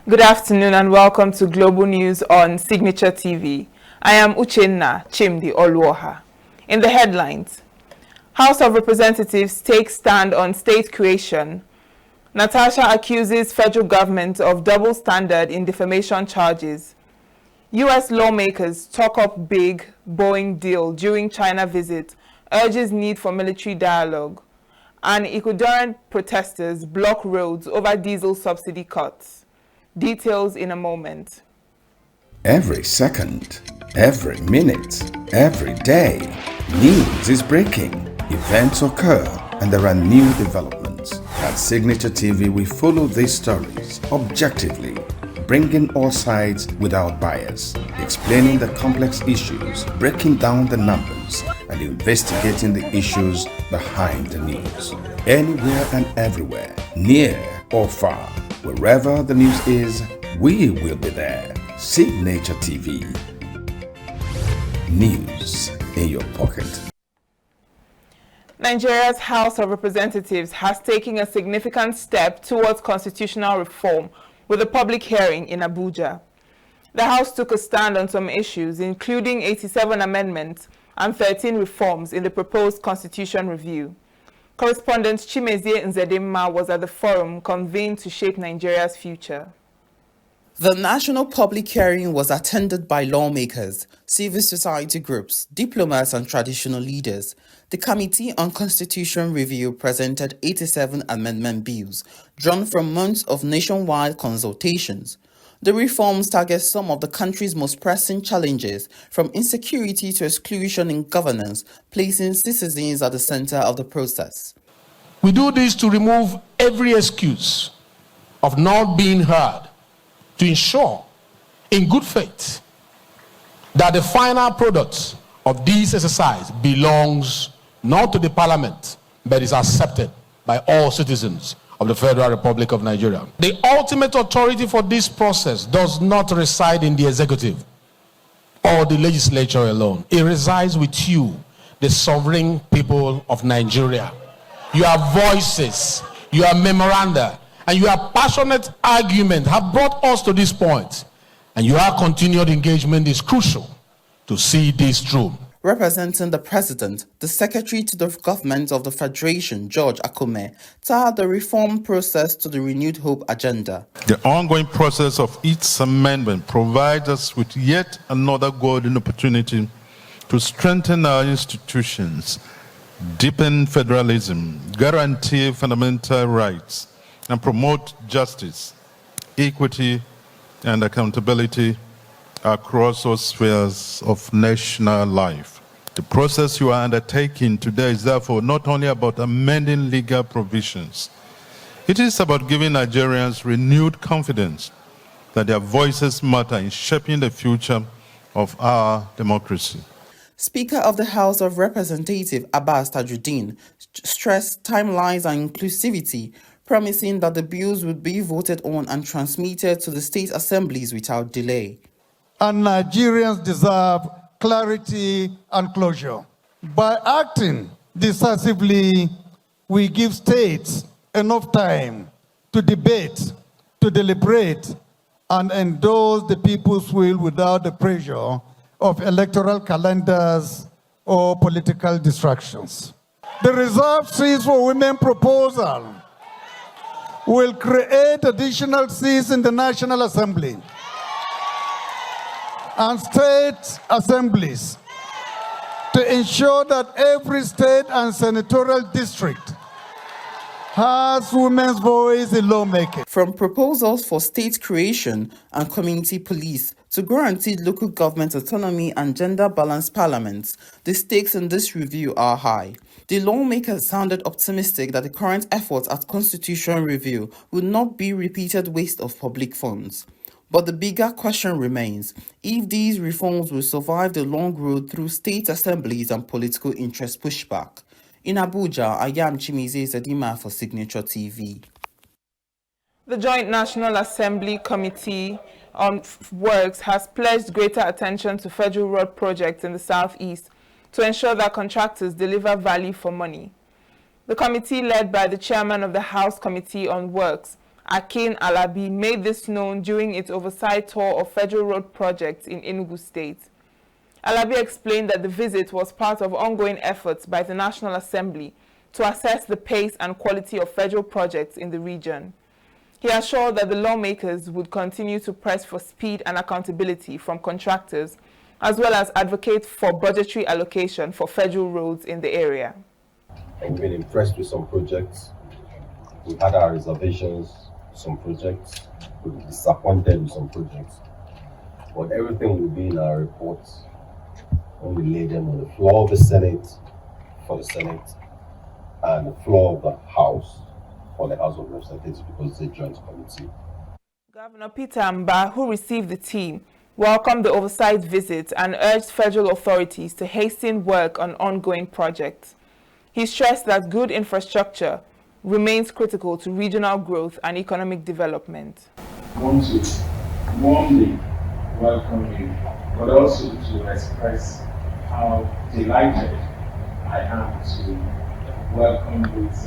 Good afternoon and welcome to Global News on Signature TV. I am Uchenna Chimdi Olwoha. In the headlines, House of Representatives takes stand on state creation. Natasha accuses federal government of double standard in defamation charges. U.S. lawmakers talk up big Boeing deal during China visit, urges need for military dialogue. And Ecuadorian protesters block roads over diesel subsidy cuts. Details in a moment. Every second, every minute, every day, news is breaking, events occur, and there are new developments. At Signature TV, we follow these stories objectively, bringing all sides without bias, explaining the complex issues, breaking down the numbers, and investigating the issues behind the news. Anywhere and everywhere, near or far, wherever the news is, we will be there. Signature TV. News in your pocket. Nigeria's House of Representatives has taken a significant step towards constitutional reform with a public hearing in Abuja. The House took a stand on some issues, including 87 amendments and 13 reforms in the proposed constitution review. Correspondent Chimezie Nzedimma was at the forum convened to shape Nigeria's future. The national public hearing was attended by lawmakers, civil society groups, diplomats and traditional leaders. The Committee on Constitution Review presented 87 amendment bills, drawn from months of nationwide consultations. The reforms target some of the country's most pressing challenges, from insecurity to exclusion in governance, placing citizens at the center of the process. We do this to remove every excuse of not being heard, to ensure, in good faith, that the final product of this exercise belongs not to the Parliament, but is accepted by all citizens of the Federal Republic of Nigeria. The ultimate authority for this process does not reside in the executive or the legislature alone. It resides with you, the sovereign people of Nigeria. Your voices, your memoranda, and your passionate argument have brought us to this point, and your continued engagement is crucial to see this through. Representing the President, the Secretary to the Government of the Federation, George Akume, tied the reform process to the Renewed Hope agenda. The ongoing process of each amendment provides us with yet another golden opportunity to strengthen our institutions, deepen federalism, guarantee fundamental rights, and promote justice, equity, and accountability across all spheres of national life. The process you are undertaking today is therefore not only about amending legal provisions. It is about giving Nigerians renewed confidence that their voices matter in shaping the future of our democracy. Speaker of the House of Representatives Abbas Tajuddin stressed timelines and inclusivity, promising that the bills would be voted on and transmitted to the state assemblies without delay. And Nigerians deserve clarity and closure. By acting decisively, we give states enough time to debate, to deliberate, and endorse the people's will without the pressure of electoral calendars or political distractions. The reserved seats for women proposal will create additional seats in the National Assembly and state assemblies to ensure that every state and senatorial district has women's voice in lawmaking. From proposals for state creation and community police to guarantee local government autonomy and gender-balanced parliaments, the stakes in this review are high. The lawmakers sounded optimistic that the current efforts at constitutional review would not be repeated waste of public funds. But the bigger question remains if these reforms will survive the long road through state assemblies and political interest pushback. In Abuja, I am Chimezie Nzedimma for Signature TV. The Joint National Assembly Committee on Works has pledged greater attention to federal road projects in the southeast to ensure that contractors deliver value for money. The committee, led by the chairman of the House Committee on Works, Akin Alabi, made this known during its oversight tour of federal road projects in Enugu State. Alabi explained that the visit was part of ongoing efforts by the National Assembly to assess the pace and quality of federal projects in the region. He assured that the lawmakers would continue to press for speed and accountability from contractors, as well as advocate for budgetary allocation for federal roads in the area. We've been impressed with some projects. We've had our reservations with some projects. We've been disappointed with some projects. But everything will be in our reports when we lay them on the floor of the Senate for the Senate and the floor of the House for the House of Representatives, because it's a joint committee. Governor Peter Mba, who received the team, welcomed the oversight visit and urged federal authorities to hasten work on ongoing projects. He stressed that good infrastructure remains critical to regional growth and economic development. I want to warmly welcome you, but also to express how delighted I am to welcome this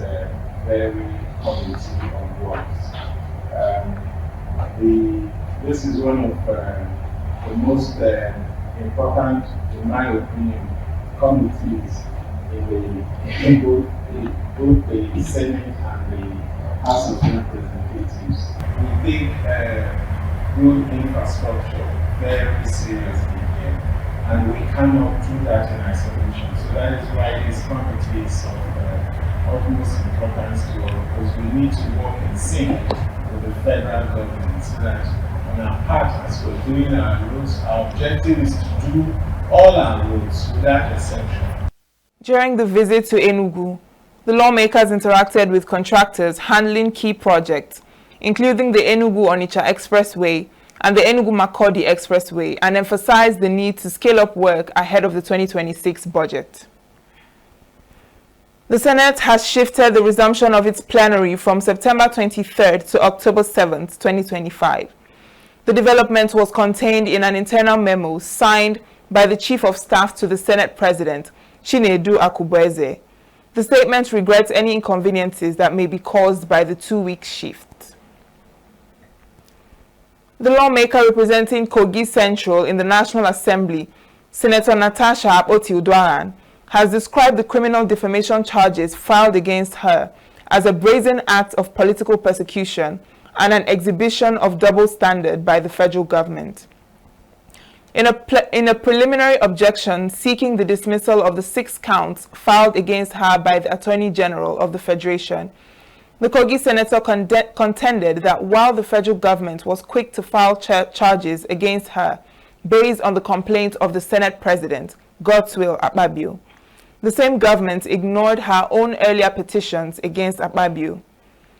very committee on board. This is one of the most important, in my opinion, committees in both the Senate and the House of Representatives. We take good infrastructure very seriously here, and we cannot do that in isolation. So that is why this committee is of utmost importance to us, because we need to work in sync with the federal government, so that on our part, as we're doing our roads, our objective is to do all our roads without exception. During the visit to Enugu, the lawmakers interacted with contractors handling key projects, including the Enugu-Onitsha Expressway and the Enugu-Makurdi Expressway, and emphasized the need to scale up work ahead of the 2026 budget. The Senate has shifted the resumption of its plenary from September 23rd to October 7th, 2025. The development was contained in an internal memo signed by the Chief of Staff to the Senate President, Chinedu Akubeze. The statement regrets any inconveniences that may be caused by the 2-week shift. The lawmaker representing Kogi Central in the National Assembly, Senator Natasha Akpoti-Uduaghan, has described the criminal defamation charges filed against her as a brazen act of political persecution and an exhibition of double standard by the federal government. In a preliminary objection seeking the dismissal of the 6 counts filed against her by the Attorney General of the Federation, the Kogi senator contended that while the federal government was quick to file charges against her based on the complaint of the Senate President, Godswill Akpabio, the same government ignored her own earlier petitions against Akpabio.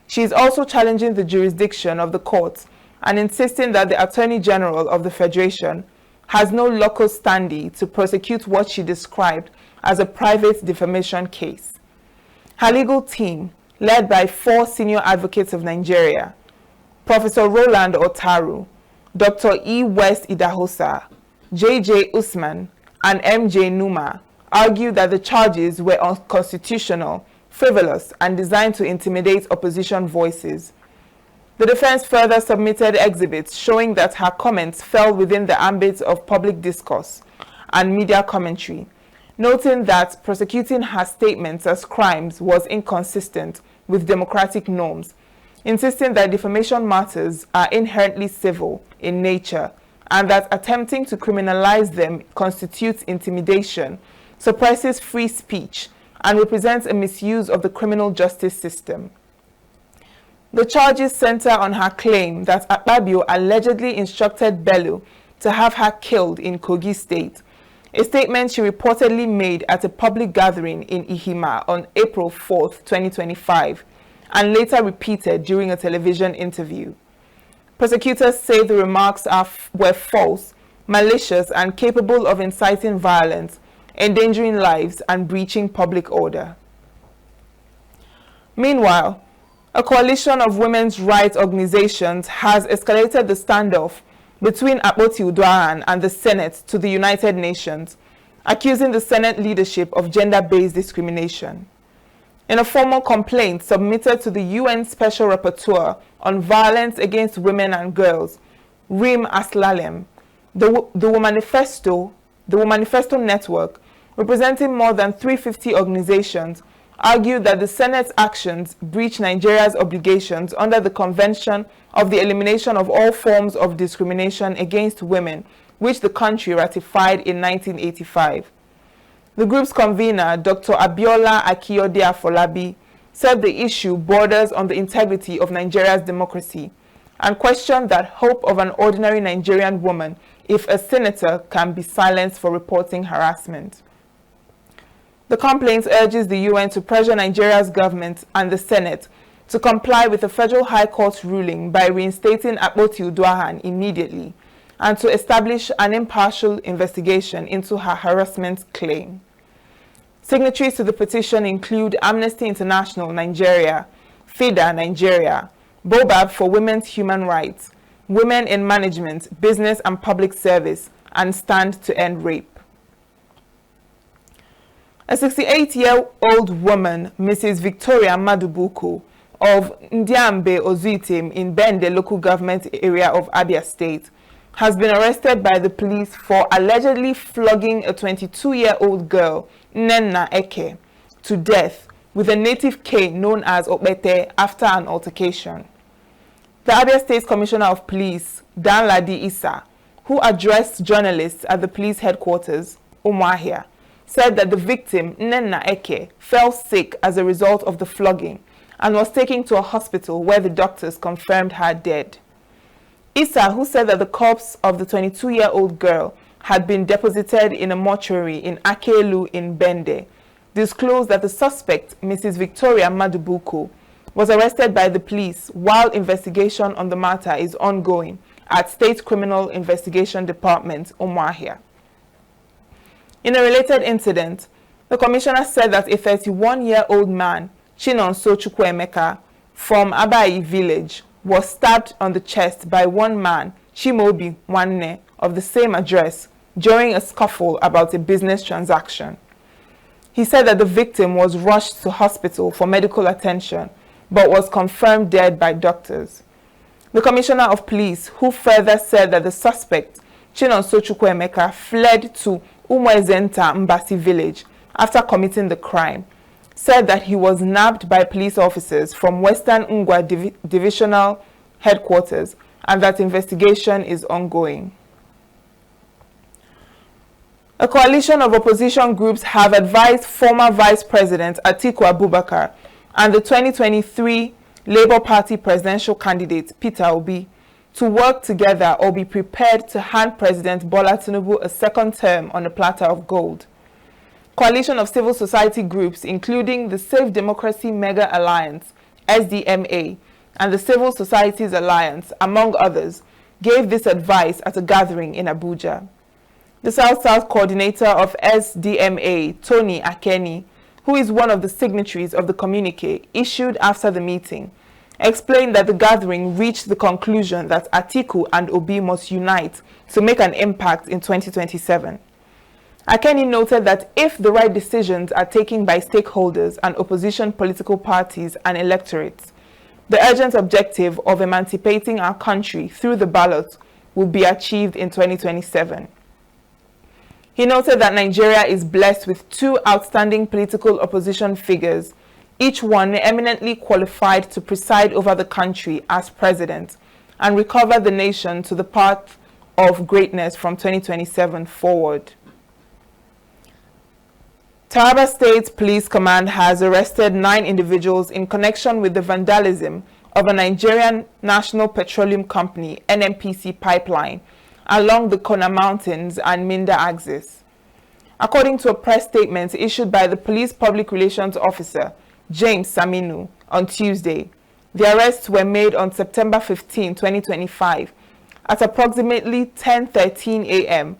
She is also challenging the jurisdiction of the courts and insisting that the Attorney General of the Federation has no locus standi to prosecute what she described as a private defamation case. Her legal team, led by 4 senior advocates of Nigeria, Professor Roland Otaru, Dr. E. West Idahosa, J.J. Usman, and M.J. Numa, argued that the charges were unconstitutional, frivolous, and designed to intimidate opposition voices. The defense further submitted exhibits showing that her comments fell within the ambit of public discourse and media commentary, noting that prosecuting her statements as crimes was inconsistent with democratic norms, insisting that defamation matters are inherently civil in nature and that attempting to criminalize them constitutes intimidation, suppresses free speech, and represents a misuse of the criminal justice system. The charges center on her claim that Akpabio allegedly instructed Bello to have her killed in Kogi State, a statement she reportedly made at a public gathering in Ihima on April 4, 2025, and later repeated during a television interview. Prosecutors say the remarks were false, malicious, and capable of inciting violence, endangering lives, and breaching public order. Meanwhile, a coalition of women's rights organizations has escalated the standoff between Akpoti-Uduaghan and the Senate to the United Nations, accusing the Senate leadership of gender-based discrimination. In a formal complaint submitted to the UN Special Rapporteur on Violence Against Women and Girls, Rim Aslalem, the Manifesto Network, representing more than 350 organizations, argued that the Senate's actions breach Nigeria's obligations under the Convention of the Elimination of All Forms of Discrimination Against Women, which the country ratified in 1985. The group's convener, Dr. Abiola Akiyode Afolabi, said the issue borders on the integrity of Nigeria's democracy and questioned that hope of an ordinary Nigerian woman if a senator can be silenced for reporting harassment. The complaint urges the UN to pressure Nigeria's government and the Senate to comply with the Federal High Court's ruling by reinstating Akpoti Uduaghan immediately and to establish an impartial investigation into her harassment claim. Signatories to the petition include Amnesty International Nigeria, FIDA Nigeria, BOBAB for Women's Human Rights, Women in Management, Business and Public Service, and Stand to End Rape. A 68-year-old woman, Mrs. Victoria Madubuku, of Ndiambe Ozuitim in Bende local government area of Abia State, has been arrested by the police for allegedly flogging a 22-year-old girl, Nnenna Eke, to death with a native cane known as Opete after an altercation. The Abia State Commissioner of Police, Danladi Issa, who addressed journalists at the police headquarters, Umuahia, said that the victim, Nnenna Eke, fell sick as a result of the flogging and was taken to a hospital where the doctors confirmed her dead. Issa, who said that the corpse of the 22-year-old girl had been deposited in a mortuary in Akelu in Bende, disclosed that the suspect, Mrs. Victoria Madubuku, was arrested by the police while investigation on the matter is ongoing at State Criminal Investigation Department, Umuahia. In a related incident, the commissioner said that a 31-year-old man, Chinonso Chukwuemeka, from Abai village, was stabbed on the chest by one man, Chimobi Wanne, of the same address, during a scuffle about a business transaction. He said that the victim was rushed to hospital for medical attention, but was confirmed dead by doctors. The Commissioner of Police, who further said that the suspect, Chinonso Chukwuemeka, fled to Umwezenta Mbasi village after committing the crime, said that he was nabbed by police officers from Western Ngwa Divisional Headquarters and that investigation is ongoing. A coalition of opposition groups have advised former Vice President Atiku Abubakar and the 2023 Labour Party presidential candidate Peter Obi to work together or be prepared to hand President Bola Tinubu a second term on a platter of gold. Coalition of civil society groups, including the Safe Democracy Mega Alliance, SDMA, and the Civil Societies Alliance, among others, gave this advice at a gathering in Abuja. The South-South coordinator of SDMA, Tony Akeni, who is one of the signatories of the communique issued after the meeting, explained that the gathering reached the conclusion that Atiku and Obi must unite to make an impact in 2027. Akeni noted that if the right decisions are taken by stakeholders and opposition political parties and electorates, the urgent objective of emancipating our country through the ballot will be achieved in 2027. He noted that Nigeria is blessed with two outstanding political opposition figures, each one eminently qualified to preside over the country as president and recover the nation to the path of greatness from 2027 forward. Taraba State Police Command has arrested 9 individuals in connection with the vandalism of a Nigerian National Petroleum Company NNPC pipeline along the Kona Mountains and Minda axis. According to a press statement issued by the police public relations officer, James Saminu, on Tuesday, the arrests were made on September 15, 2025, at approximately 10:13 a.m.,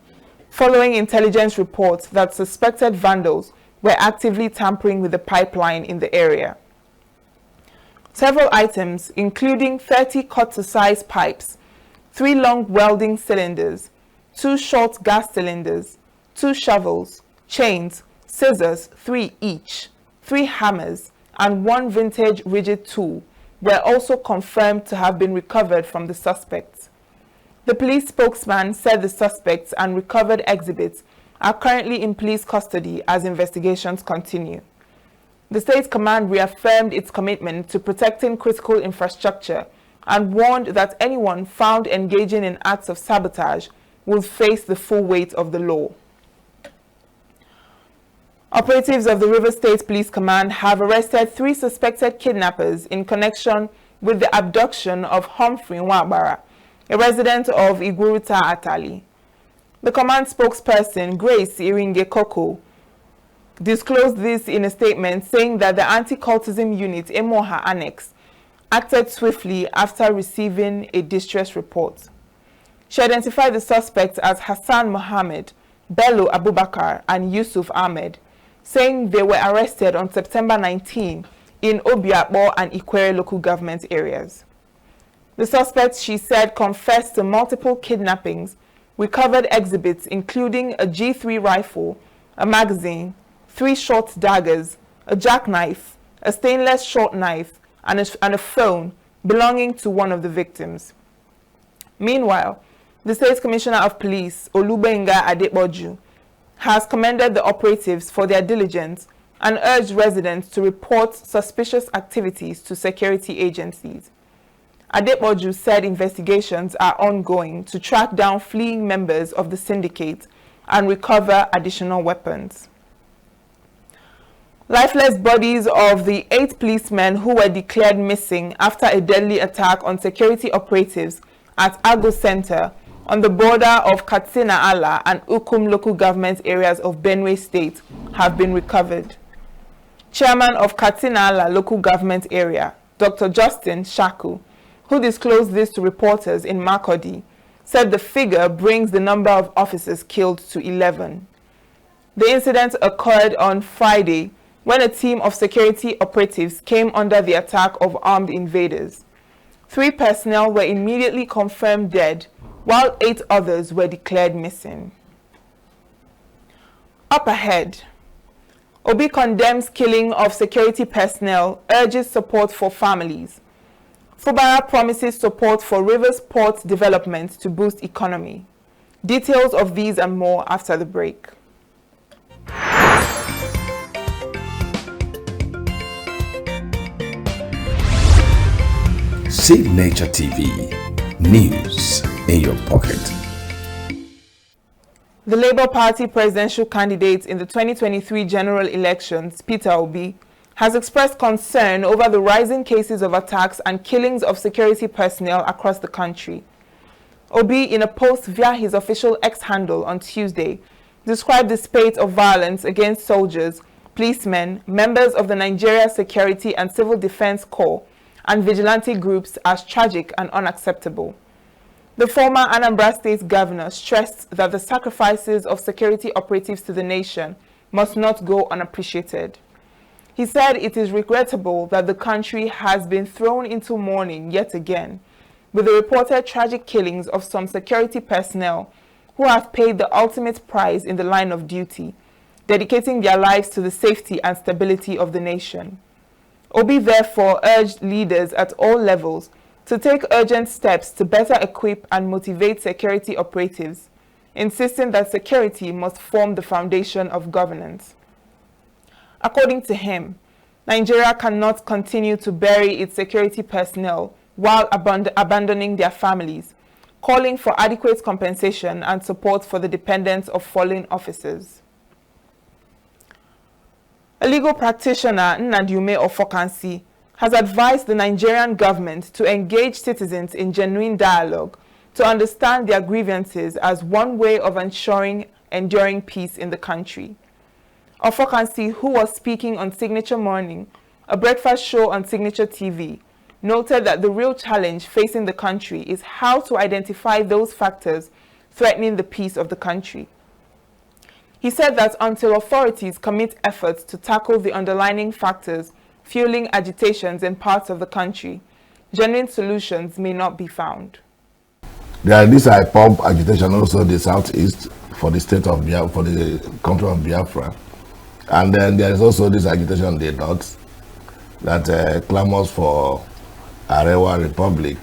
following intelligence reports that suspected vandals were actively tampering with the pipeline in the area. Several items, including 30 cut-to-size pipes, 3 long welding cylinders, 2 short gas cylinders, 2 shovels, chains, scissors, 3 each, 3 hammers, and one vintage rigid tool were also confirmed to have been recovered from the suspects. The police spokesman said the suspects and recovered exhibits are currently in police custody as investigations continue. The State Command reaffirmed its commitment to protecting critical infrastructure and warned that anyone found engaging in acts of sabotage will face the full weight of the law. Operatives of the Rivers State Police Command have arrested 3 suspected kidnappers in connection with the abduction of Humphrey Fubara, a resident of Iguruta Atali. The command spokesperson, Grace Iringe Koko, disclosed this in a statement saying that the anti-cultism unit Emoha Annex acted swiftly after receiving a distress report. She identified the suspects as Hassan Mohammed, Bello Abubakar, and Yusuf Ahmed, saying they were arrested on September 19 in Obiakbo and Ikwere local government areas. The suspects, she said, confessed to multiple kidnappings, recovered exhibits including a G3 rifle, a magazine, 3 short daggers, a jackknife, a stainless short knife, and a phone belonging to one of the victims. Meanwhile, the State Commissioner of Police, Olubenga Adeboju, has commended the operatives for their diligence and urged residents to report suspicious activities to security agencies. Adeboju said investigations are ongoing to track down fleeing members of the syndicate and recover additional weapons. Lifeless bodies of the 8 policemen who were declared missing after a deadly attack on security operatives at Ago Center on the border of Katsina Ala and Ukum local government areas of Benue State have been recovered. Chairman of Katsina Ala local government area, Dr. Justin Shaku, who disclosed this to reporters in Makurdi, said the figure brings the number of officers killed to 11. The incident occurred on Friday when a team of security operatives came under the attack of armed invaders. 3 personnel were immediately confirmed dead, while 8 others were declared missing. Up ahead, Obi condemns killing of security personnel, urges support for families. Fubara promises support for Rivers Port development to boost economy. Details of these and more after the break. Signature TV, news in your pocket. The Labour Party presidential candidate in the 2023 general elections, Peter Obi, has expressed concern over the rising cases of attacks and killings of security personnel across the country. Obi, in a post via his official X handle on Tuesday, described the spate of violence against soldiers, policemen, members of the Nigeria Security and Civil Defense Corps, and vigilante groups as tragic and unacceptable. The former Anambra State governor stressed that the sacrifices of security operatives to the nation must not go unappreciated. He said it is regrettable that the country has been thrown into mourning yet again, with the reported tragic killings of some security personnel who have paid the ultimate price in the line of duty, dedicating their lives to the safety and stability of the nation. Obi therefore urged leaders at all levels to take urgent steps to better equip and motivate security operatives, insisting that security must form the foundation of governance. According to him, Nigeria cannot continue to bury its security personnel while abandoning their families, calling for adequate compensation and support for the dependents of fallen officers. A legal practitioner, Nnadiume Ofokansi, has advised the Nigerian government to engage citizens in genuine dialogue to understand their grievances as one way of ensuring enduring peace in the country. Ofokansi, who was speaking on Signature Morning, a breakfast show on Signature TV, noted that the real challenge facing the country is how to identify those factors threatening the peace of the country. He said that until authorities commit efforts to tackle the underlying factors fueling agitations in parts of the country, genuine solutions may not be found. There is this IPOB agitation also in the southeast for the state of Biafra, for the country of Biafra. And then there is also this agitation in the north. that clamors for Arewa Republic.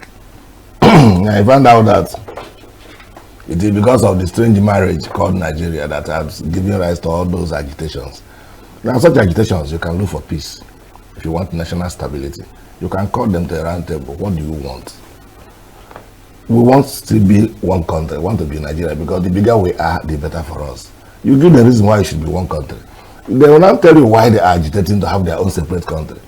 I found out that it is because of the strange marriage called Nigeria that has given rise to all those agitations. Now, such agitations, you can look for peace. If you want national stability, you can call them to a round table. What do you want? We want to be one country. We want to be Nigeria because the bigger we are, the better for us. You give the reason why it should be one country. They will not tell you why they are agitating to have their own separate country.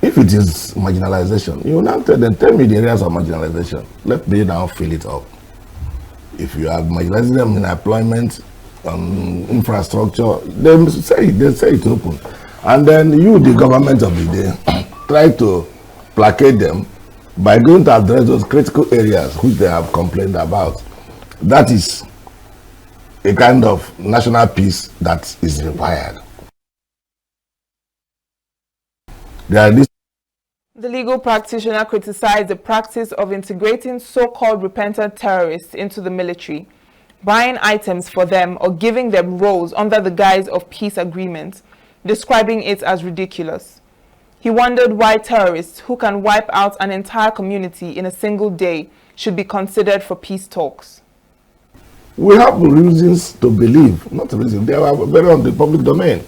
If it is marginalization, you will not tell them, tell me the areas of marginalization. Let me now fill it up. If you have marginalizing them in employment, infrastructure, they say it open. And then you, the government of the day, try to placate them by going to address those critical areas which they have complained about. That is a kind of national peace that is required. The legal practitioner criticized the practice of integrating so-called repentant terrorists into the military, buying items for them or giving them roles under the guise of peace agreements, describing it as ridiculous. He wondered why terrorists who can wipe out an entire community in a single day should be considered for peace talks. We have reasons to believe, not reasons, they are very on the public domain.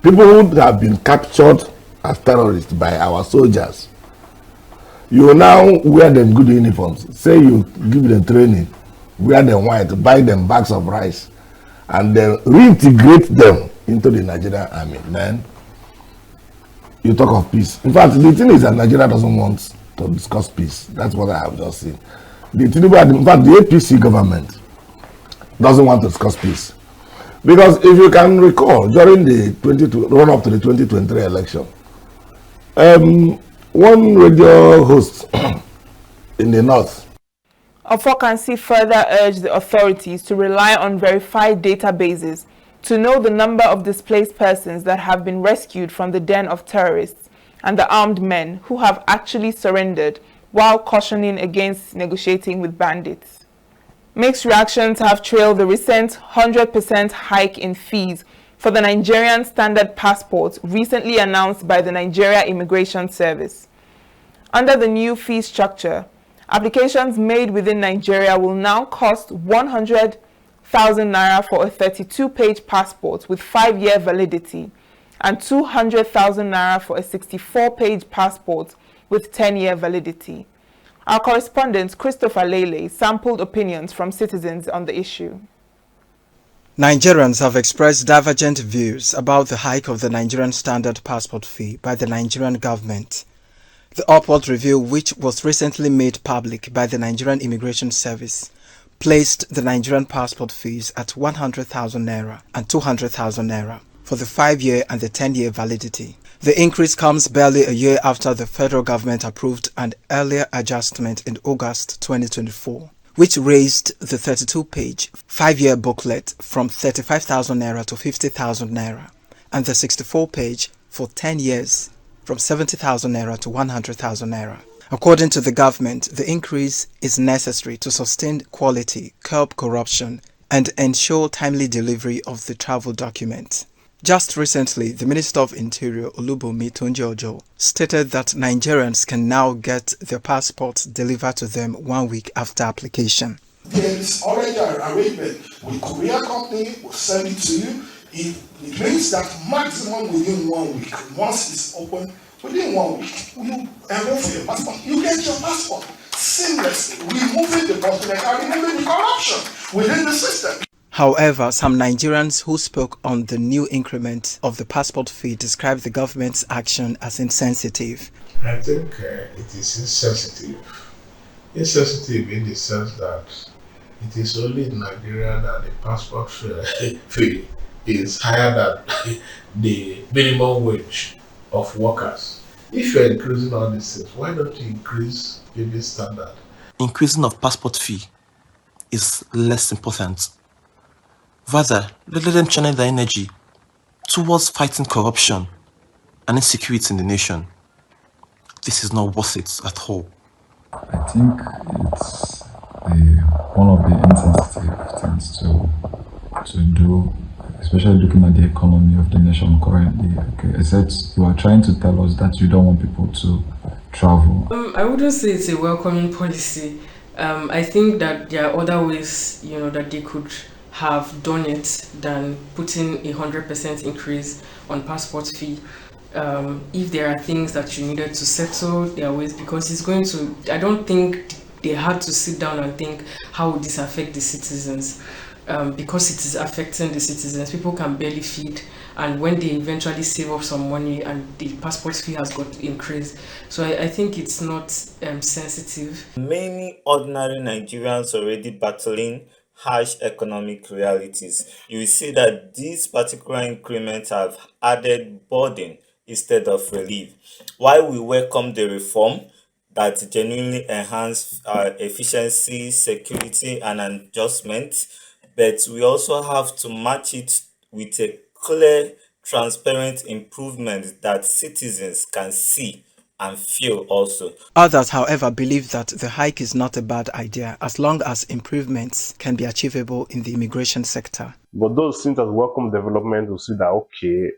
People who have been captured as terrorists by our soldiers, you now wear them good uniforms, say you give them training, wear them white, buy them bags of rice, and then reintegrate them into the Nigerian army. Then you talk of peace. In fact, the thing is that Nigeria doesn't want to discuss peace. That's what I have just seen. The Tinubu, in fact, the APC government doesn't want to discuss peace. Because if you can recall, during the run-up to the 2023 election, one radio host in the north, Ofokansi further urged the authorities to rely on verified databases to know the number of displaced persons that have been rescued from the den of terrorists and the armed men who have actually surrendered, while cautioning against negotiating with bandits. Mixed reactions have trailed the recent 100% hike in fees for the Nigerian standard passport recently announced by the Nigeria Immigration Service. Under the new fee structure, applications made within Nigeria will now cost 100,000 naira for a 32-page passport with 5-year validity and 200,000 naira for a 64-page passport with 10-year validity. Our correspondent Christopher Lele sampled opinions from citizens on the issue. Nigerians have expressed divergent views about the hike of the Nigerian standard passport fee by the Nigerian government. The upward review, which was recently made public by the Nigerian Immigration Service, placed the Nigerian passport fees at 100,000 naira and 200,000 naira for the 5-year and the 10-year validity. The increase comes barely a year after the federal government approved an earlier adjustment in August 2024, which raised the 32-page 5-year booklet from 35,000 naira to 50,000 naira and the 64-page for 10 years from 70,000 naira to 100,000 naira. According to the government, the increase is necessary to sustain quality, curb corruption, and ensure timely delivery of the travel document. Just recently, the Minister of Interior, Olubunmi Tunji-Ojo, stated that Nigerians can now get their passports delivered to them 1 week after application. There is already an arrangement with courier company, will send it to you. It means that maximum within 1 week, once it's open, within 1 week, you enroll for your passport. You get your passport seamlessly, removing the bottleneck and removing the corruption within the system. However, some Nigerians who spoke on the new increment of the passport fee described the government's action as insensitive. I think it is insensitive. Insensitive in the sense that it is only in Nigeria that the passport fee is higher than the minimum wage of workers. If you are increasing all these things, why don't you increase living standard? Increasing of passport fee is less important. Rather, let them channel their energy towards fighting corruption and insecurity in the nation. This is not worth it at all. I think it's one of the insensitive things to do especially looking at the economy of the nation currently? Okay, except you are trying to tell us that you don't want people to travel. I wouldn't say it's a welcoming policy. I think that there are other ways, that they could have done it than putting 100% increase on passport fee. If there are things that you needed to settle, there are ways, because it's going to, I don't think they had to sit down and think, how would this affect the citizens? Because it is affecting the citizens. People can barely feed, and when they eventually save up some money and the passport fee has got increased. So I think it's not sensitive. Many ordinary Nigerians already battling harsh economic realities. You will see that these particular increments have added burden instead of relief. While we welcome the reform that genuinely enhance efficiency, security, and adjustment, but we also have to match it with a clear, transparent improvement that citizens can see and feel also. Others, however, believe that the hike is not a bad idea as long as improvements can be achievable in the immigration sector. But those seen as welcome development will see that, okay,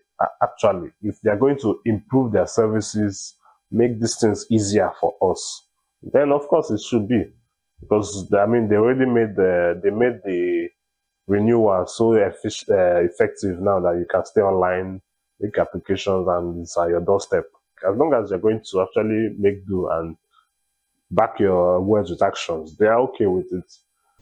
actually, if they are going to improve their services, make these things easier for us, then of course it should be. Because, they already made the renewal so effective now that you can stay online, make applications, and it's at your doorstep. As long as you're going to actually make do and back your words with actions, they are okay with it.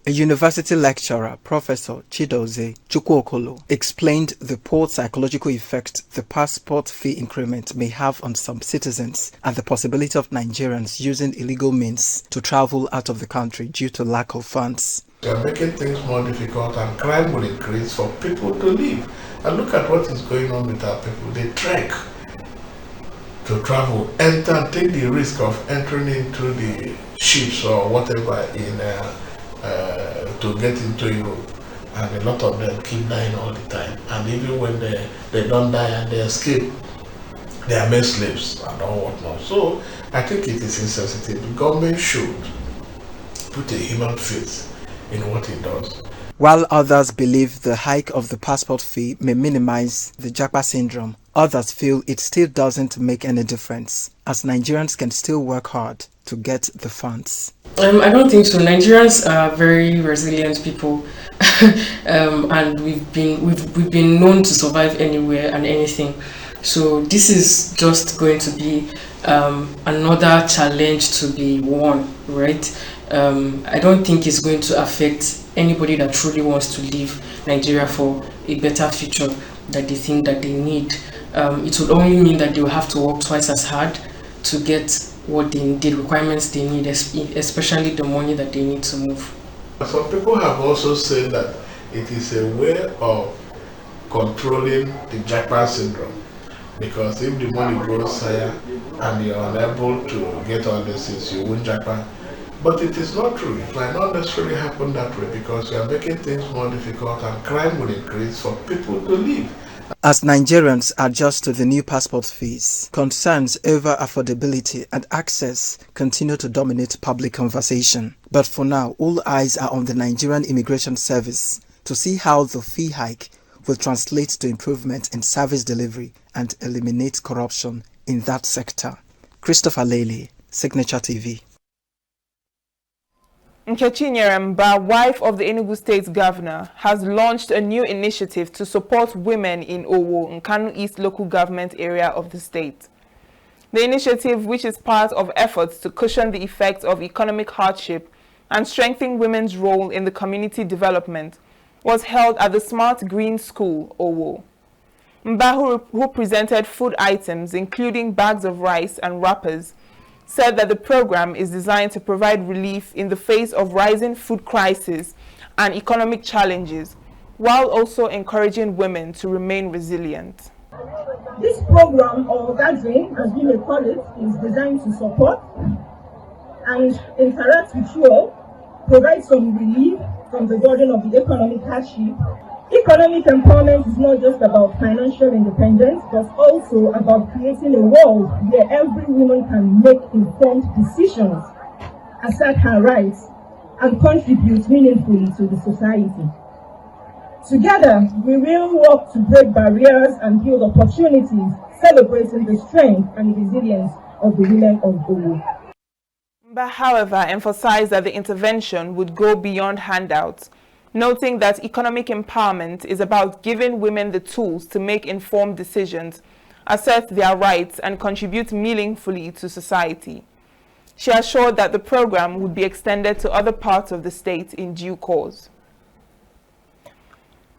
A university lecturer, Professor Chidozie Chukwuokolo, explained the poor psychological effect the passport fee increment may have on some citizens and the possibility of Nigerians using illegal means to travel out of the country due to lack of funds. They are making things more difficult and crime will increase for people to live. And look at what is going on with our people. They trek to travel, enter, take the risk of entering into the ships or whatever to get into Europe, and a lot of them keep dying all the time. And even when they don't die and they escape, they are made slaves and all whatnot. So I think it is insensitive. The government should put a human face in what it does. While others believe the hike of the passport fee may minimize the Japa syndrome, others feel it still doesn't make any difference, as Nigerians can still work hard to get the funds. I don't think so. Nigerians are very resilient people, and we've been known to survive anywhere and anything. So this is just going to be another challenge to be won, right? I don't think it's going to affect anybody that truly wants to leave Nigeria for a better future that they think that they need. It will only mean that they will have to work twice as hard to get what the requirements they need, especially the money that they need to move. Some people have also said that it is a way of controlling the Japa syndrome, because if the money goes higher and you're unable to get all this things, you won't Japa. But it is not true. It might not necessarily happen that way, because we are making things more difficult and crime will increase for people to live. As Nigerians adjust to the new passport fees, concerns over affordability and access continue to dominate public conversation. But for now, all eyes are on the Nigerian Immigration Service to see how the fee hike will translate to improvement in service delivery and eliminate corruption in that sector. Christopher Lele, Signature TV. Nkechi Nyeremba, wife of the Enugu State Governor, has launched a new initiative to support women in Owo, Nkanu East local government area of the state. The initiative, which is part of efforts to cushion the effects of economic hardship and strengthen women's role in the community development, was held at the Smart Green School, Owo. Mba, who presented food items including bags of rice and wrappers, said that the program is designed to provide relief in the face of rising food crisis and economic challenges, while also encouraging women to remain resilient. This program, or gathering, as we may call it, is designed to support and interact with you all, provide some relief from the burden of the economic hardship. Economic empowerment is not just about financial independence, but also about creating a world where every woman can make informed decisions, assert her rights, and contribute meaningfully to the society. Together, we will work to break barriers and build opportunities, celebrating the strength and resilience of the women of Owo. Mba, however, emphasized that the intervention would go beyond handouts, noting that economic empowerment is about giving women the tools to make informed decisions, assert their rights, and contribute meaningfully to society. She assured that the program would be extended to other parts of the state in due course.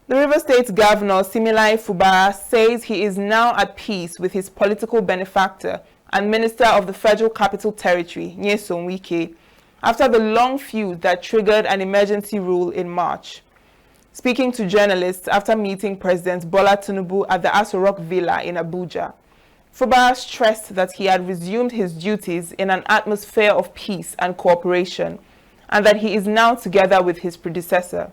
The River State Governor, Similai Fubara, says he is now at peace with his political benefactor and Minister of the Federal Capital Territory, Nyesom Wike, after the long feud that triggered an emergency rule in March. Speaking to journalists after meeting President Bola Tinubu at the Aso Rock Villa in Abuja, Fubara stressed that he had resumed his duties in an atmosphere of peace and cooperation, and that he is now together with his predecessor.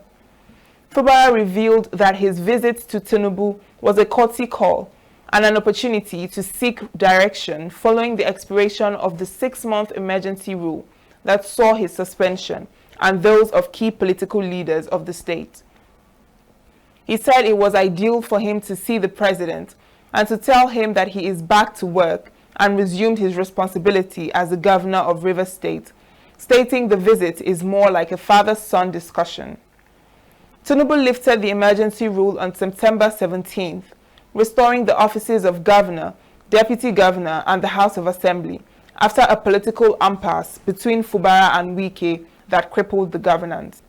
Fubara revealed that his visit to Tinubu was a courtesy call and an opportunity to seek direction following the expiration of the 6-month emergency rule that saw his suspension and those of key political leaders of the state. He said it was ideal for him to see the president and to tell him that he is back to work and resumed his responsibility as the governor of River State, stating the visit is more like a father-son discussion. Tinubu lifted the emergency rule on September 17th, restoring the offices of governor, deputy governor, and the House of Assembly after a political impasse between Fubara and Wike that crippled the governance.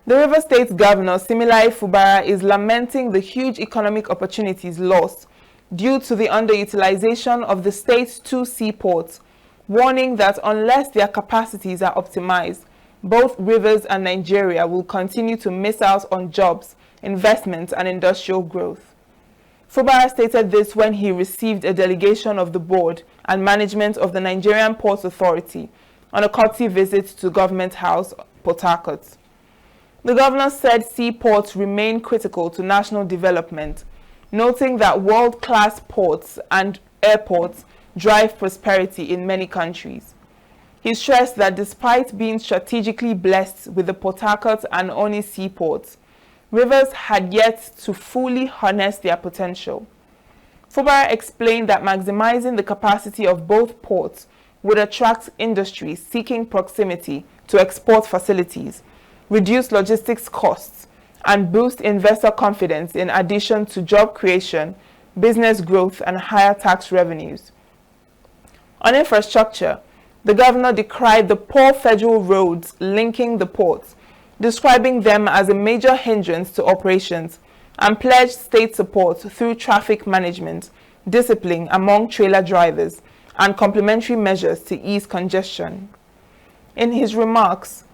The River State Governor, Similai Fubara, is lamenting the huge economic opportunities lost due to the underutilization of the state's 2 seaports, warning that unless their capacities are optimized, both Rivers and Nigeria will continue to miss out on jobs, investment, and industrial growth. Fubara stated this when he received a delegation of the board and management of the Nigerian Ports Authority on a courtesy visit to Government House, Port Harcourt. The governor said seaports remain critical to national development, noting that world-class ports and airports drive prosperity in many countries. He stressed that despite being strategically blessed with the Port Harcourt and Oni seaports, Rivers had yet to fully harness their potential. Fubara explained that maximizing the capacity of both ports would attract industry seeking proximity to export facilities, reduce logistics costs, and boost investor confidence in addition to job creation, business growth, and higher tax revenues. On infrastructure, the governor decried the poor federal roads linking the ports, describing them as a major hindrance to operations, and pledged state support through traffic management, discipline among trailer drivers, and complementary measures to ease congestion. In his remarks,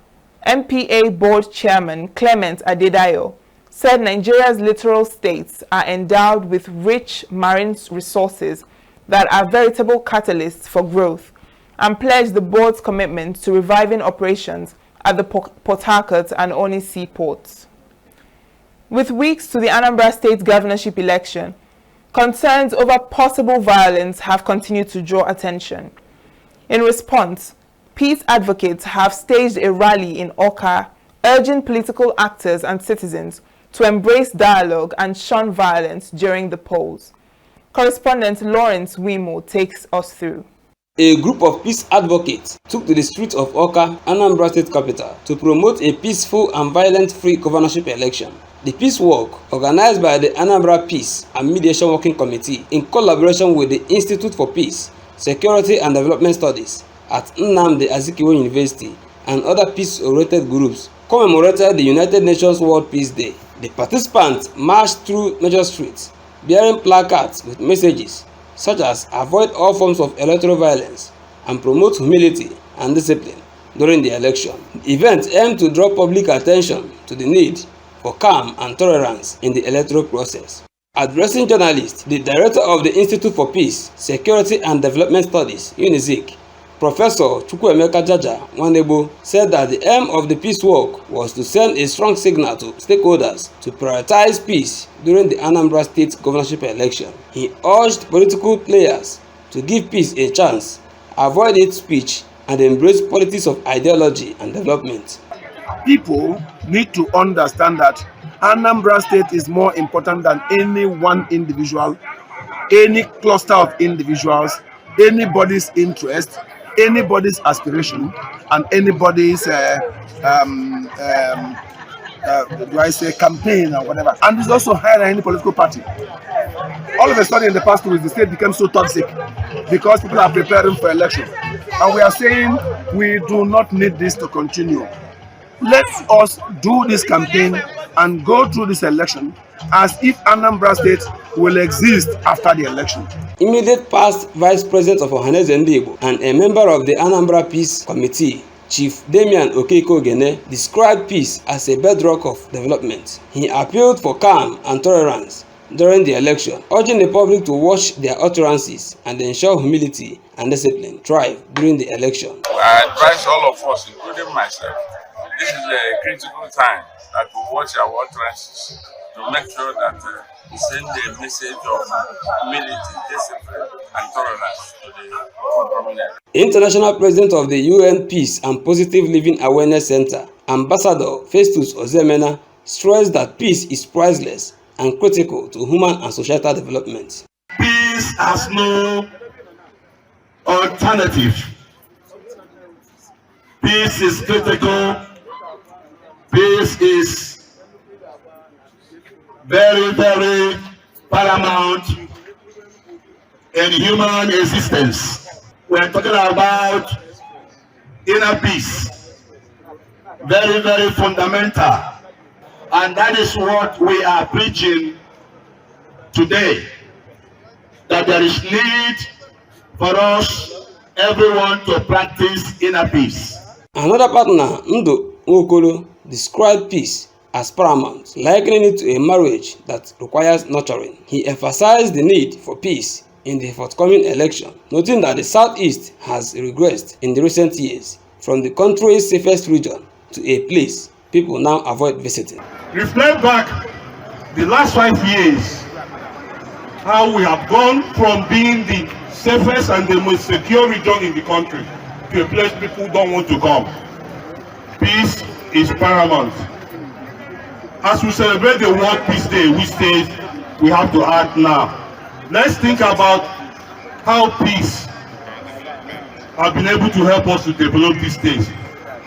MPA Board Chairman Clement Adedayo said Nigeria's littoral states are endowed with rich marine resources that are veritable catalysts for growth, and pledged the board's commitment to reviving operations at the Port Harcourt and Oni seaports. With weeks to the Anambra State governorship election, concerns over possible violence have continued to draw attention. In response, peace advocates have staged a rally in Awka, urging political actors and citizens to embrace dialogue and shun violence during the polls. Correspondent Lawrence Wimo takes us through. A group of peace advocates took to the streets of Awka, Anambra State capital, to promote a peaceful and violent-free governorship election. The peace walk, organized by the Anambra Peace and Mediation Working Committee in collaboration with the Institute for Peace, Security and Development Studies at Nnamdi Azikiwe University and other peace-oriented groups, commemorated the United Nations World Peace Day. The participants marched through major streets, bearing placards with messages such as avoid all forms of electoral violence and promote humility and discipline during the election. The event aimed to draw public attention to the need for calm and tolerance in the electoral process. Addressing journalists, the director of the Institute for Peace, Security and Development Studies, UNIZIC, Professor Chukwuemeka Jaja Nwanebo, said that the aim of the peace walk was to send a strong signal to stakeholders to prioritize peace during the Anambra State governorship election. He urged political players to give peace a chance, avoid hate speech, and embrace politics of ideology and development. People need to understand that Anambra State is more important than any one individual, any cluster of individuals, anybody's interest, anybody's aspiration, and anybody's do I say campaign or whatever. And it's also higher than any political party. All of a sudden in the past 2 weeks, the state became so toxic because people are preparing for election. And we are saying we do not need this to continue. Let us do this campaign and go through this election as if Anambra State will exist after the election. Immediate past Vice President of Ohaneze Ndigbo and a member of the Anambra Peace Committee, Chief Damian Okeke-Ogene, described peace as a bedrock of development. He appealed for calm and tolerance during the election, urging the public to watch their utterances and ensure humility and discipline thrive during the election. I advise all of us, including myself, this is a critical time that we watch our utterances to make sure that we send a message of humility, discipline, and tolerance to the prominent. International President of the UN Peace and Positive Living Awareness Center, Ambassador Festus Ozemena, stressed that peace is priceless and critical to human and societal development. Peace has no alternative. Peace is critical. Peace is very, very paramount in human existence. We're talking about inner peace. Very, very fundamental. And that is what we are preaching today. That there is need for us, everyone, to practice inner peace. Another partner, Ndo Nwokolo, described peace as paramount, likening it to a marriage that requires nurturing. He emphasized the need for peace in the forthcoming election, noting that the Southeast has regressed in the recent years from the country's safest region to a place people now avoid visiting. Reflect back the last 5 years, how we have gone from being the safest and the most secure region in the country to a place people don't want to come. Peace is paramount. As we celebrate the World Peace Day, which days we have to act now. Let's think about how peace has been able to help us to develop these days.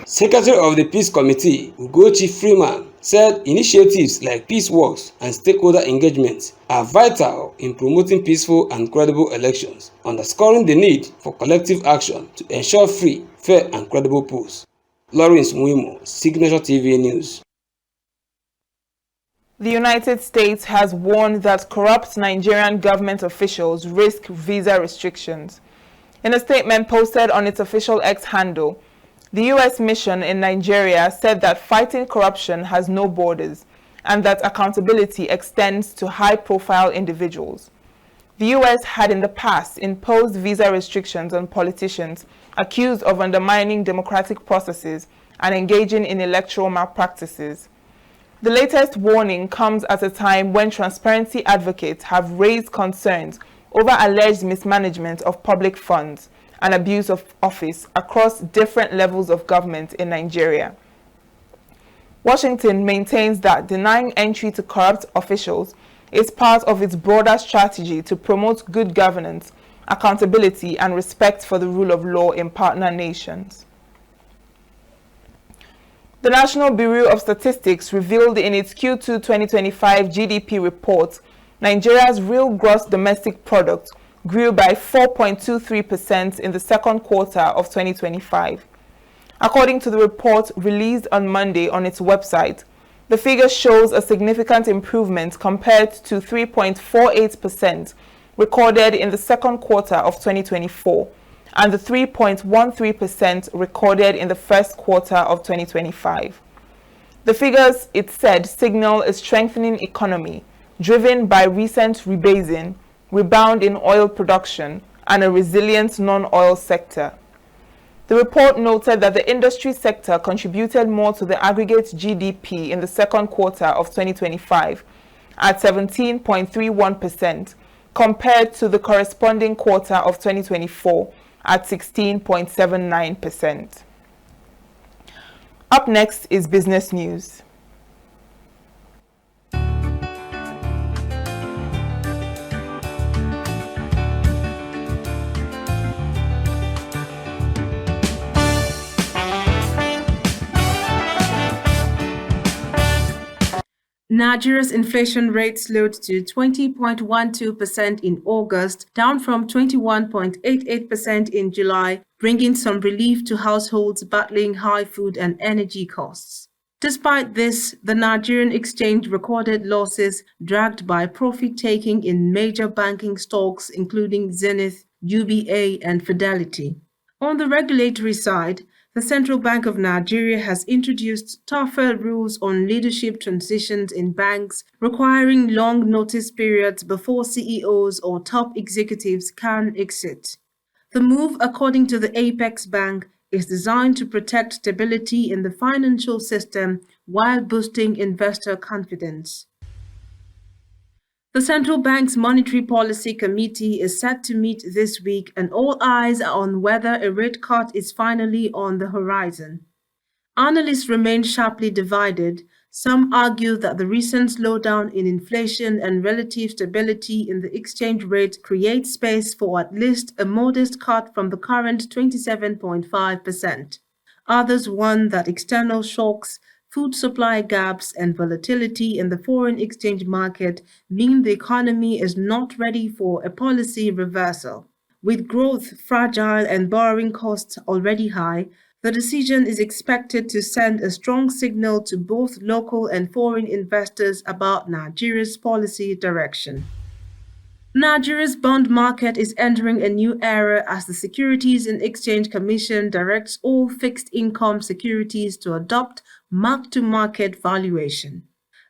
Secretary of the Peace Committee, Ugochi Freeman, said initiatives like peace walks and stakeholder engagement are vital in promoting peaceful and credible elections, underscoring the need for collective action to ensure free, fair, and credible polls. Lawrence Mwimo, Signature TV News. The United States has warned that corrupt Nigerian government officials risk visa restrictions. In a statement posted on its official X handle, the U.S. mission in Nigeria said that fighting corruption has no borders and that accountability extends to high-profile individuals. The U.S. had in the past imposed visa restrictions on politicians accused of undermining democratic processes and engaging in electoral malpractices. The latest warning comes at a time when transparency advocates have raised concerns over alleged mismanagement of public funds and abuse of office across different levels of government in Nigeria. Washington maintains that denying entry to corrupt officials is part of its broader strategy to promote good governance, accountability, and respect for the rule of law in partner nations. The National Bureau of Statistics revealed in its Q2 2025 GDP report, Nigeria's real gross domestic product grew by 4.23% in the second quarter of 2025. According to the report released on Monday on its website, the figure shows a significant improvement compared to 3.48% recorded in the second quarter of 2024 and the 3.13% recorded in the first quarter of 2025. The figures, it said, signal a strengthening economy driven by recent rebasing, rebound in oil production, and a resilient non-oil sector. The report noted that the industry sector contributed more to the aggregate GDP in the second quarter of 2025 at 17.31% compared to the corresponding quarter of 2024 at 16.79%. Up next is business news. Nigeria's inflation rate slowed to 20.12% in August, down from 21.88% in July, bringing some relief to households battling high food and energy costs. Despite this, the Nigerian exchange recorded losses dragged by profit-taking in major banking stocks including Zenith, UBA, and Fidelity. On the regulatory side, the Central Bank of Nigeria has introduced tougher rules on leadership transitions in banks, requiring long notice periods before CEOs or top executives can exit. The move, according to the Apex Bank, is designed to protect stability in the financial system while boosting investor confidence. The central bank's Monetary Policy Committee is set to meet this week, and all eyes are on whether a rate cut is finally on the horizon. Analysts remain sharply divided. Some argue that the recent slowdown in inflation and relative stability in the exchange rate creates space for at least a modest cut from the current 27.5%. Others warn that external shocks, food supply gaps, and volatility in the foreign exchange market mean the economy is not ready for a policy reversal. With growth fragile and borrowing costs already high, the decision is expected to send a strong signal to both local and foreign investors about Nigeria's policy direction. Nigeria's bond market is entering a new era as the Securities and Exchange Commission directs all fixed income securities to adopt mark-to-market valuation.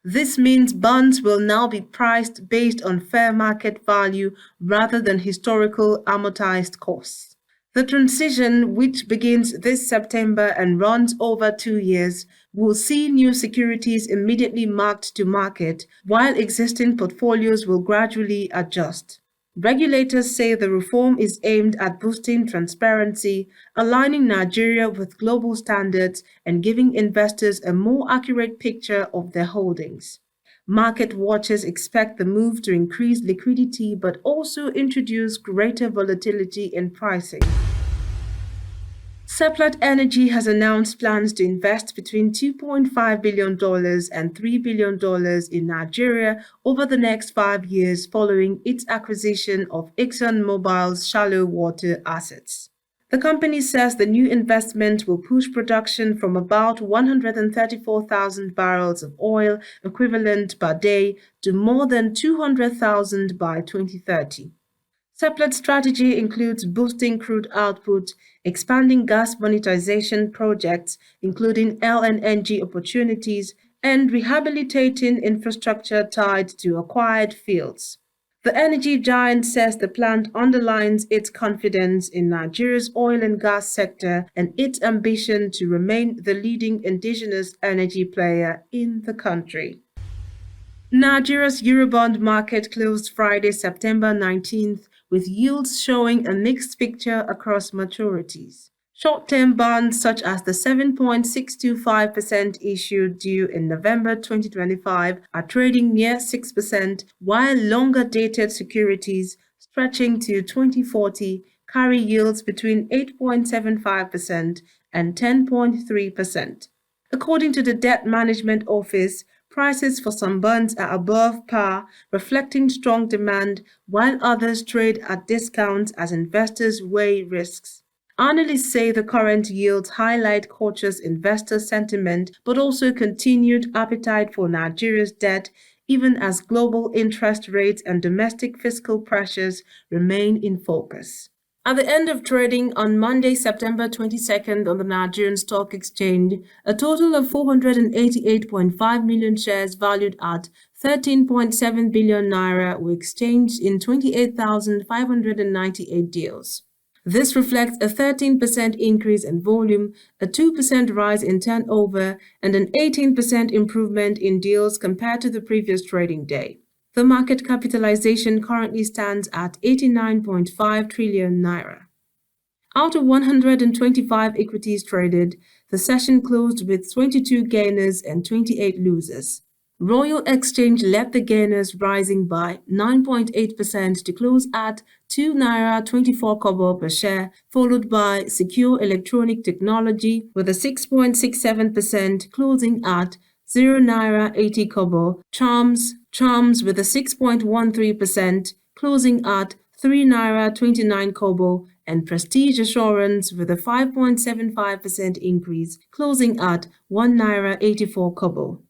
This means bonds will now be priced based on fair market value rather than historical amortized costs. The transition, which begins this September and runs over 2 years, will see new securities immediately marked to market, while existing portfolios will gradually adjust. Regulators say the reform is aimed at boosting transparency, aligning Nigeria with global standards, and giving investors a more accurate picture of their holdings. Market watchers expect the move to increase liquidity but also introduce greater volatility in pricing. Sept Energy has announced plans to invest between $2.5 billion and $3 billion in Nigeria over the next 5 years following its acquisition of ExxonMobil's shallow water assets. The company says the new investment will push production from about 134,000 barrels of oil equivalent per day to more than 200,000 by 2030. Sept's strategy includes boosting crude output, expanding gas monetization projects, including LNG opportunities, and rehabilitating infrastructure tied to acquired fields. The energy giant says the plant underlines its confidence in Nigeria's oil and gas sector and its ambition to remain the leading indigenous energy player in the country. Nigeria's Eurobond market closed Friday, September 19th, with yields showing a mixed picture across maturities. Short-term bonds such as the 7.625% issue due in November 2025 are trading near 6%, while longer-dated securities stretching to 2040 carry yields between 8.75% and 10.3%. According to the Debt Management Office, prices for some bonds are above par, reflecting strong demand, while others trade at discounts as investors weigh risks. Analysts say the current yields highlight cautious investor sentiment, but also continued appetite for Nigeria's debt, even as global interest rates and domestic fiscal pressures remain in focus. At the end of trading on Monday, September 22nd on the Nigerian Stock Exchange, a total of 488.5 million shares valued at 13.7 billion naira were exchanged in 28,598 deals. This reflects a 13% increase in volume, a 2% rise in turnover, and an 18% improvement in deals compared to the previous trading day. The market capitalization currently stands at 89.5 trillion naira. Out of 125 equities traded, the session closed with 22 gainers and 28 losers. Royal Exchange led the gainers, rising by 9.8% to close at 2 naira 24 kobo per share, followed by Secure Electronic Technology with a 6.67% closing at 0 naira 80 kobo. Charms with a 6.13%, closing at 3 naira 29 kobo, and Prestige Assurance with a 5.75% increase, closing at 1 naira 84 kobo.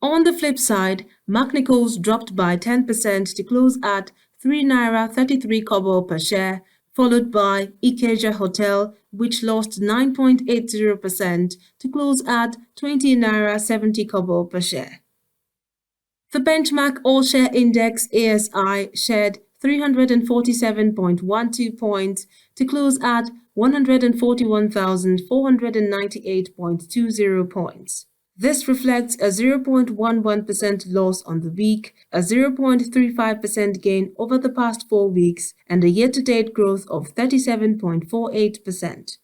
On the flip side, Macnicos dropped by 10% to close at 3 naira 33 kobo per share, followed by Ikeja Hotel, which lost 9.80% to close at 20 naira 70 kobo per share. The benchmark all-share index ASI shared 347.12 points to close at 141,498.20 points. This reflects a 0.11% loss on the week, a 0.35% gain over the past 4 weeks, and a year-to-date growth of 37.48%.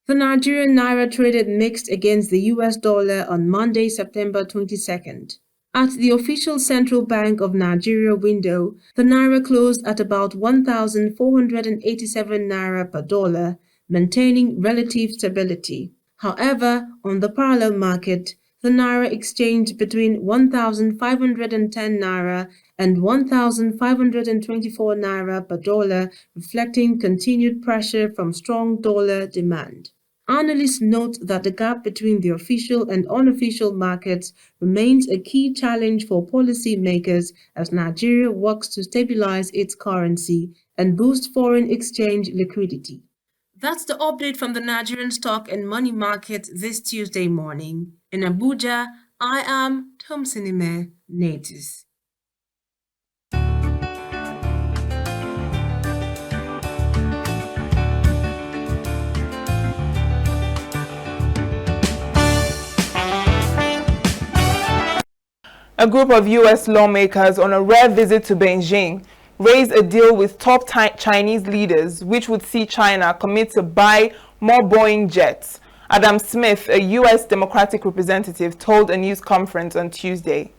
The Nigerian naira traded mixed against the US dollar on Monday, September 22nd. At the official Central Bank of Nigeria window, the naira closed at about 1,487 naira per dollar, maintaining relative stability. However, on the parallel market, the naira exchanged between 1,510 naira and 1,524 naira per dollar, reflecting continued pressure from strong dollar demand. Analysts note that the gap between the official and unofficial markets remains a key challenge for policymakers as Nigeria works to stabilize its currency and boost foreign exchange liquidity. That's the update from the Nigerian stock and money market this Tuesday morning. In Abuja, I am Tomsinime Natis. A group of U.S. lawmakers on a rare visit to Beijing raised a deal with top Chinese leaders which would see China commit to buy more Boeing jets. Adam Smith, a U.S. Democratic representative, told a news conference on Tuesday.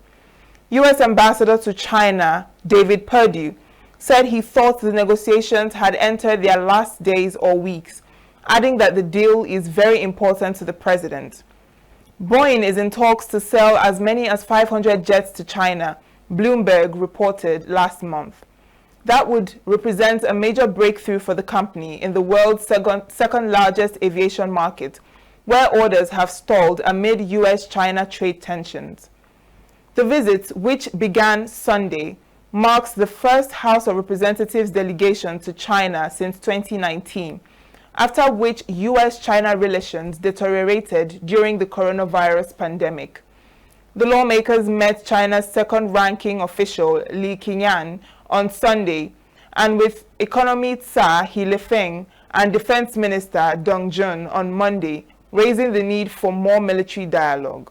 U.S. Ambassador to China, David Perdue, said he thought the negotiations had entered their last days or weeks, adding that the deal is very important to the president. Boeing is in talks to sell as many as 500 jets to China, Bloomberg reported last month. That would represent a major breakthrough for the company in the world's second largest aviation market, where orders have stalled amid U.S.-China trade tensions. The visit, which began Sunday, marks the first House of Representatives delegation to China since 2019, after which U.S.-China relations deteriorated during the coronavirus pandemic. The lawmakers met China's second-ranking official, Li Qiyan, on Sunday, and with Economy Tsar Hilefeng and Defense Minister Dong Jun on Monday, raising the need for more military dialogue.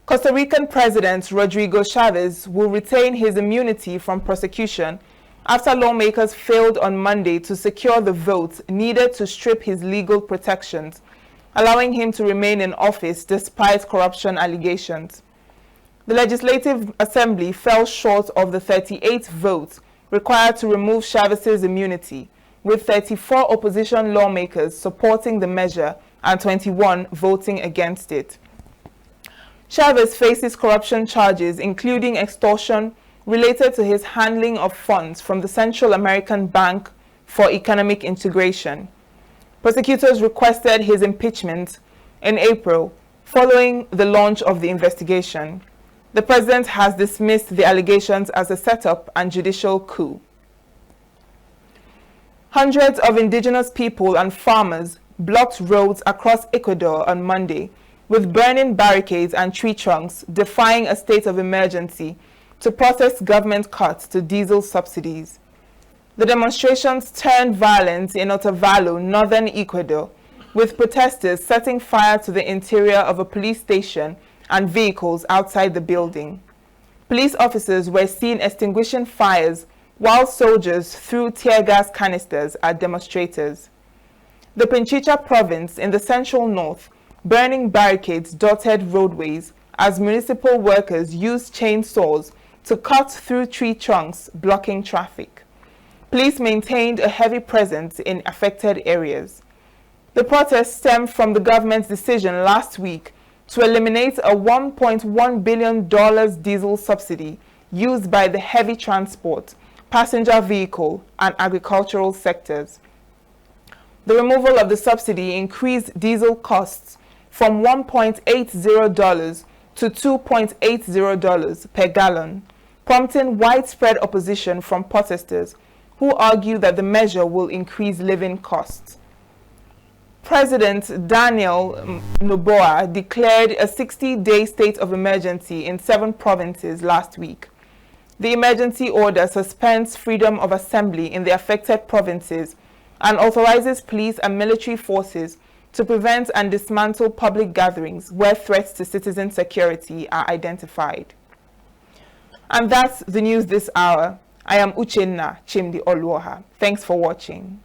Costa Rican President Rodrigo Chavez will retain his immunity from prosecution after lawmakers failed on Monday to secure the votes needed to strip his legal protections, allowing him to remain in office despite corruption allegations. The Legislative Assembly fell short of the 38 votes required to remove Chavez's immunity, with 34 opposition lawmakers supporting the measure and 21 voting against it. Chavez faces corruption charges, including extortion, related to his handling of funds from the Central American Bank for Economic Integration. Prosecutors requested his impeachment in April, following the launch of the investigation. The president has dismissed the allegations as a setup and judicial coup. Hundreds of indigenous people and farmers blocked roads across Ecuador on Monday, with burning barricades and tree trunks, defying a state of emergency to protest government cuts to diesel subsidies. The demonstrations turned violent in Otavalo, northern Ecuador, with protesters setting fire to the interior of a police station and vehicles outside the building. Police officers were seen extinguishing fires while soldiers threw tear gas canisters at demonstrators. The Pinchicha province in the central north, burning barricades dotted roadways as municipal workers used chainsaws to cut through tree trunks, blocking traffic. Police maintained a heavy presence in affected areas. The protest stemmed from the government's decision last week to eliminate a $1.1 billion diesel subsidy used by the heavy transport, passenger vehicle, and agricultural sectors. The removal of the subsidy increased diesel costs from $1.80 to $2.80 per gallon, prompting widespread opposition from protesters who argue that the measure will increase living costs. President Daniel Noboa declared a 60-day state of emergency in 7 provinces last week. The emergency order suspends freedom of assembly in the affected provinces and authorizes police and military forces to prevent and dismantle public gatherings where threats to citizen security are identified. And that's the news this hour. I am Uchenna Chimdi Olwoha. Thanks for watching.